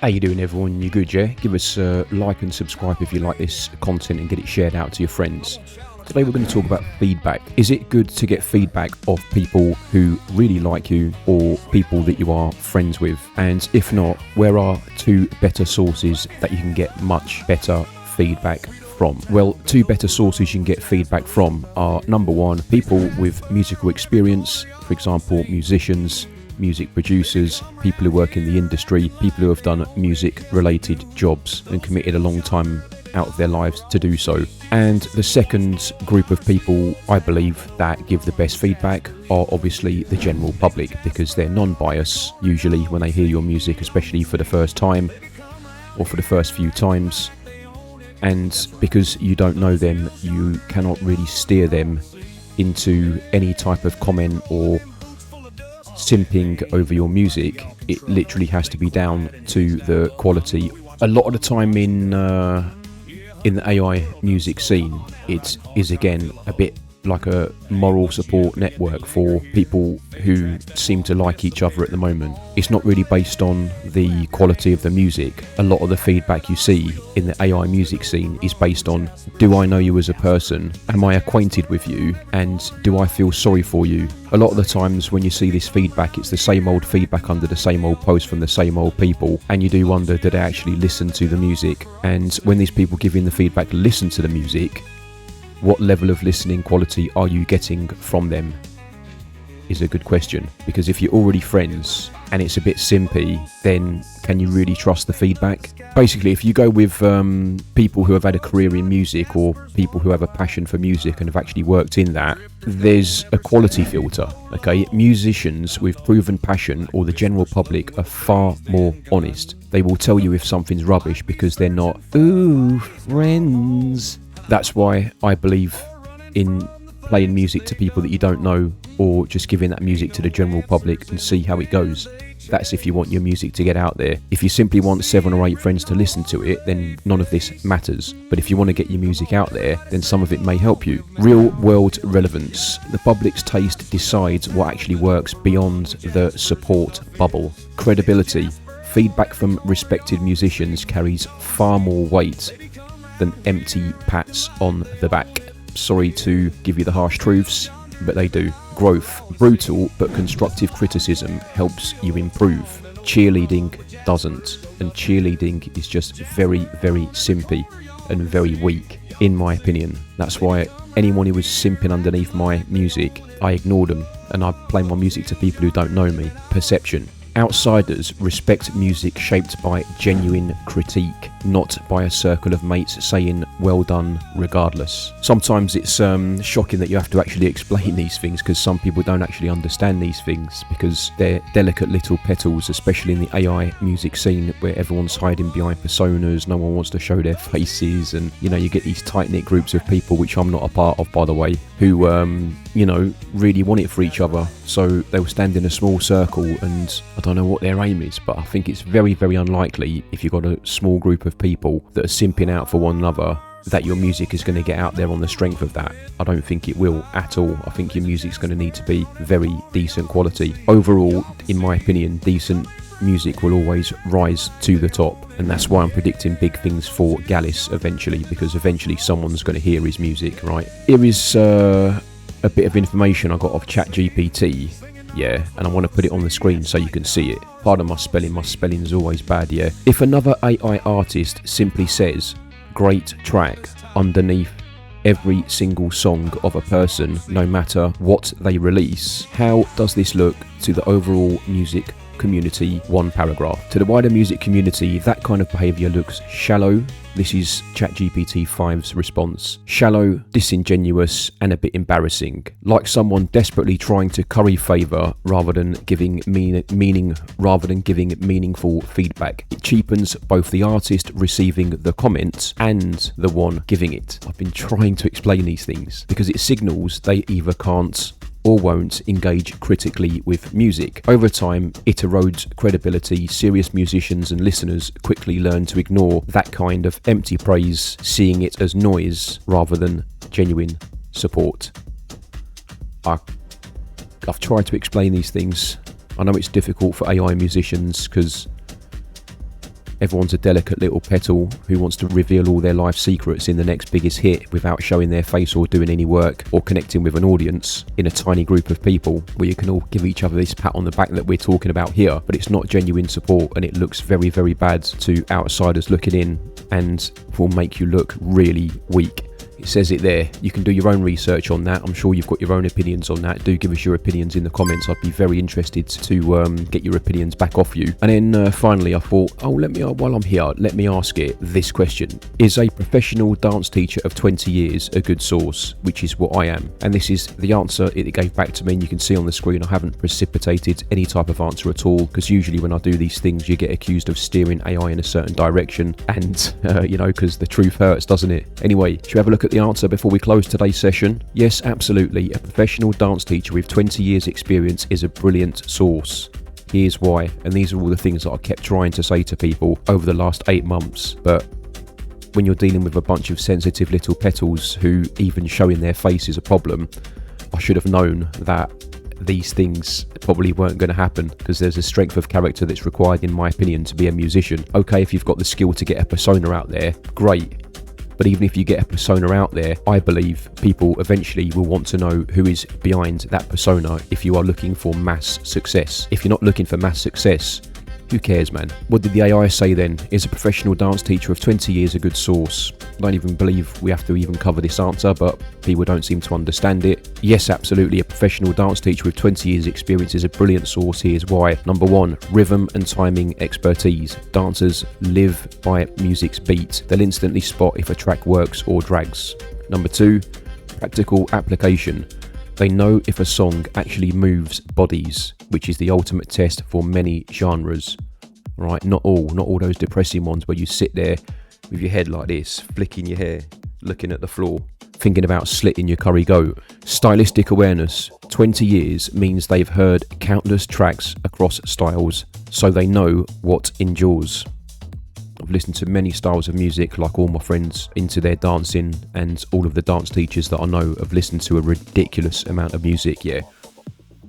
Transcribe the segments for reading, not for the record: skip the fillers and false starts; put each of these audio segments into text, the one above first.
How you doing, everyone? You good, yeah? Give us a like and subscribe if you like this content and get it shared out to your friends. Today we're going to talk about feedback. Is it good to get feedback of people who really like you or people that you are friends with? And if not, where are two better sources that you can get much better feedback from? Well, two better sources you can get feedback from are, number one, people with musical experience, for example, musicians, music producers, people who work in the industry, people who have done music related jobs and committed a long time out of their lives to do so. And the second group of people I believe that give the best feedback are obviously the general public, because they're non-biased usually when they hear your music, especially for the first time or for the first few times. And because you don't know them, you cannot really steer them into any type of comment or simping over your music. It literally has to be down to the quality. A lot of the time in the AI music scene, it is again a bit like a moral support network for people who seem to like each other at the moment. It's not really based on the quality of the music. A lot of the feedback you see in the AI music scene is based on, do I know you as a person? Am I acquainted with you? And do I feel sorry for you? A lot of the times when you see this feedback, it's the same old feedback under the same old post from the same old people, and you do wonder, did they actually listen to the music? And when these people giving the feedback listen to the music, what level of listening quality are you getting from them is a good question. Because if you're already friends and it's a bit simpy, then can you really trust the feedback? Basically, if you go with people who have had a career in music or people who have a passion for music and have actually worked in that, there's a quality filter, okay? Musicians with proven passion or the general public are far more honest. They will tell you if something's rubbish because they're not, ooh, friends. That's why I believe in playing music to people that you don't know, or just giving that music to the general public and see how it goes. That's if you want your music to get out there. If you simply want 7 or 8 friends to listen to it, then none of this matters. But if you want to get your music out there, then some of it may help you. Real world relevance. The public's taste decides what actually works beyond the support bubble. Credibility. Feedback from respected musicians carries far more weight than empty pats on the back. Sorry to give you the harsh truths, but they do. Growth. Brutal but constructive criticism helps you improve. Cheerleading doesn't, and cheerleading is just very, very simpy and very weak, in my opinion. That's why anyone who was simping underneath my music, I ignore them and I play my music to people who don't know me. Perception. Outsiders respect music shaped by genuine critique, not by a circle of mates saying well done regardless. Sometimes it's shocking that you have to actually explain these things, because some people don't actually understand these things because they're delicate little petals, especially in the AI music scene where everyone's hiding behind personas, no one wants to show their faces, and you get these tight-knit groups of people, which I'm not a part of, by the way, who really want it for each other, so they'll stand in a small circle, and I don't know what their aim is, but I think it's very, very unlikely, if you've got a small group of people that are simping out for one another, that your music is going to get out there on the strength of that. I don't think it will at all. I think your music's going to need to be very decent quality. Overall, in my opinion, decent music will always rise to the top, and that's why I'm predicting big things for Gallus eventually, because eventually someone's going to hear his music, right? Here is a bit of information I got off ChatGPT, yeah, and I want to put it on the screen so you can see it. Pardon my spelling's always bad, yeah. If another AI artist simply says, great track, underneath every single song of a person, no matter what they release, how does this look to the overall music community? One paragraph. To the wider music community, that kind of behaviour looks shallow. This is ChatGPT 5's response. Shallow, disingenuous, and a bit embarrassing. Like someone desperately trying to curry favour rather than giving meaningful feedback. It cheapens both the artist receiving the comments and the one giving it. I've been trying to explain these things because it signals they either can't or won't engage critically with music. Over time, it erodes credibility. Serious musicians and listeners quickly learn to ignore that kind of empty praise, seeing it as noise rather than genuine support. I've tried to explain these things. I know it's difficult for AI musicians because Everyone's a delicate little petal who wants to reveal all their life secrets in the next biggest hit without showing their face or doing any work or connecting with an audience in a tiny group of people where you can all give each other this pat on the back that we're talking about here, but it's not genuine support and it looks very, very bad to outsiders looking in and will make you look really weak. It says it there. You can do your own research on that. I'm sure you've got your own opinions on that. Do give us your opinions in the comments. I'd be very interested to get your opinions back off you. And then finally, I thought, while I'm here, let me ask it this question. Is a professional dance teacher of 20 years a good source? Which is what I am. And this is the answer it gave back to me. And you can see on the screen, I haven't precipitated any type of answer at all. Because usually when I do these things, you get accused of steering AI in a certain direction. And, because the truth hurts, doesn't it? Anyway, should we have a look at the answer before we close today's session? Yes, absolutely. A professional dance teacher with 20 years experience is a brilliant source. Here's why, and these are all the things that I kept trying to say to people over the last 8 months, but when you're dealing with a bunch of sensitive little petals who even showing their face is a problem, I should have known that these things probably weren't going to happen, because there's a strength of character that's required, in my opinion, to be a musician. Okay, if you've got the skill to get a persona out there, great. But even if you get a persona out there, I believe people eventually will want to know who is behind that persona if you are looking for mass success. If you're not looking for mass success, who cares, man? What did the AI say then? Is a professional dance teacher of 20 years a good source? I don't even believe we have to even cover this answer, but people don't seem to understand it. Yes, absolutely. A professional dance teacher with 20 years experience is a brilliant source. Here's why. Number one, rhythm and timing expertise. Dancers live by music's beat. They'll instantly spot if a track works or drags. Number two, practical application. They know if a song actually moves bodies, which is the ultimate test for many genres. Right, not all those depressing ones where you sit there with your head like this, flicking your hair, looking at the floor, thinking about slitting your curry goat. Stylistic awareness. 20 years means they've heard countless tracks across styles, so they know what endures. I've listened to many styles of music, like all my friends into their dancing, and all of the dance teachers that I know have listened to a ridiculous amount of music, yeah.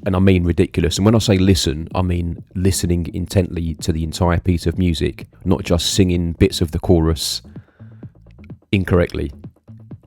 And I mean ridiculous. And when I say listen, I mean listening intently to the entire piece of music, not just singing bits of the chorus incorrectly,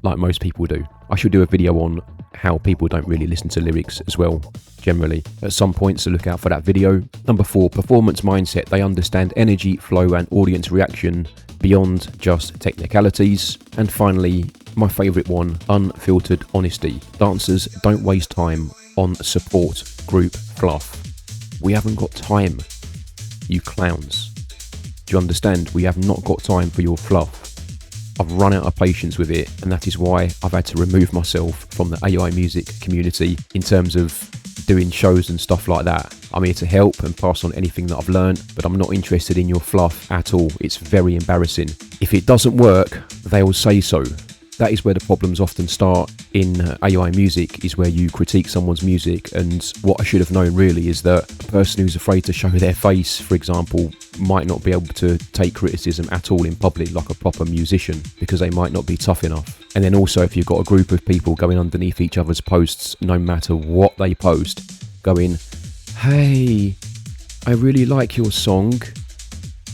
like most people do. I should do a video on how people don't really listen to lyrics as well, generally. At some point, so look out for that video. Number four, performance mindset. They understand energy, flow, and audience reaction beyond just technicalities. And finally, my favourite one, unfiltered honesty. Dancers don't waste time on support group fluff. We haven't got time, you clowns. Do you understand? We have not got time for your fluff. I've run out of patience with it, and that is why I've had to remove myself from the AI music community in terms of doing shows and stuff like that. I'm here to help and pass on anything that I've learned, but I'm not interested in your fluff at all. It's very embarrassing. If it doesn't work, they'll say so. That is where the problems often start in AI music, is where you critique someone's music. And what I should have known really is that a person who's afraid to show their face, for example, might not be able to take criticism at all in public like a proper musician, because they might not be tough enough. And then also, if you've got a group of people going underneath each other's posts, no matter what they post, going, "Hey, I really like your song.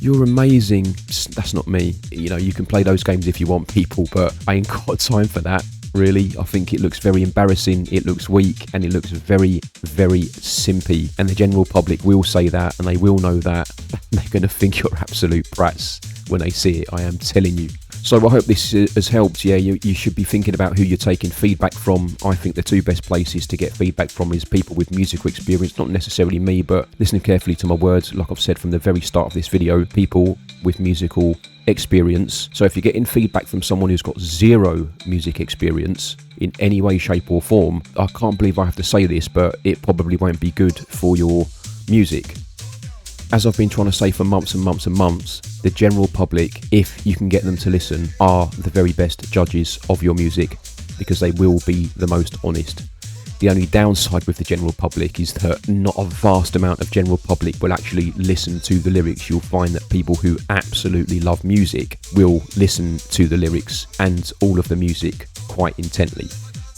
You're amazing." That's not me. You know, you can play those games if you want, people, but I ain't got time for that, really. I think it looks very embarrassing, it looks weak, and it looks very, very simpy. And the general public will say that, and they will know that. They're going to think you're absolute brats when they see it, I am telling you. So I hope this has helped. Yeah, you should be thinking about who you're taking feedback from. I think the two best places to get feedback from is people with musical experience, not necessarily me, but listening carefully to my words, like I've said from the very start of this video, people with musical experience. So if you're getting feedback from someone who's got zero music experience in any way, shape or form, I can't believe I have to say this, but it probably won't be good for your music. As I've been trying to say for months and months and months, the general public, if you can get them to listen, are the very best judges of your music, because they will be the most honest. The only downside with the general public is that not a vast amount of general public will actually listen to the lyrics. You'll find that people who absolutely love music will listen to the lyrics and all of the music quite intently.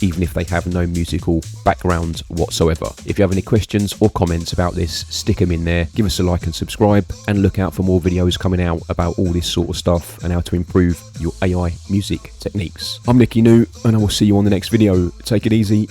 even if they have no musical background whatsoever. If you have any questions or comments about this, stick them in there, give us a like and subscribe, and look out for more videos coming out about all this sort of stuff and how to improve your AI music techniques. I'm NickyNu, and I will see you on the next video. Take it easy.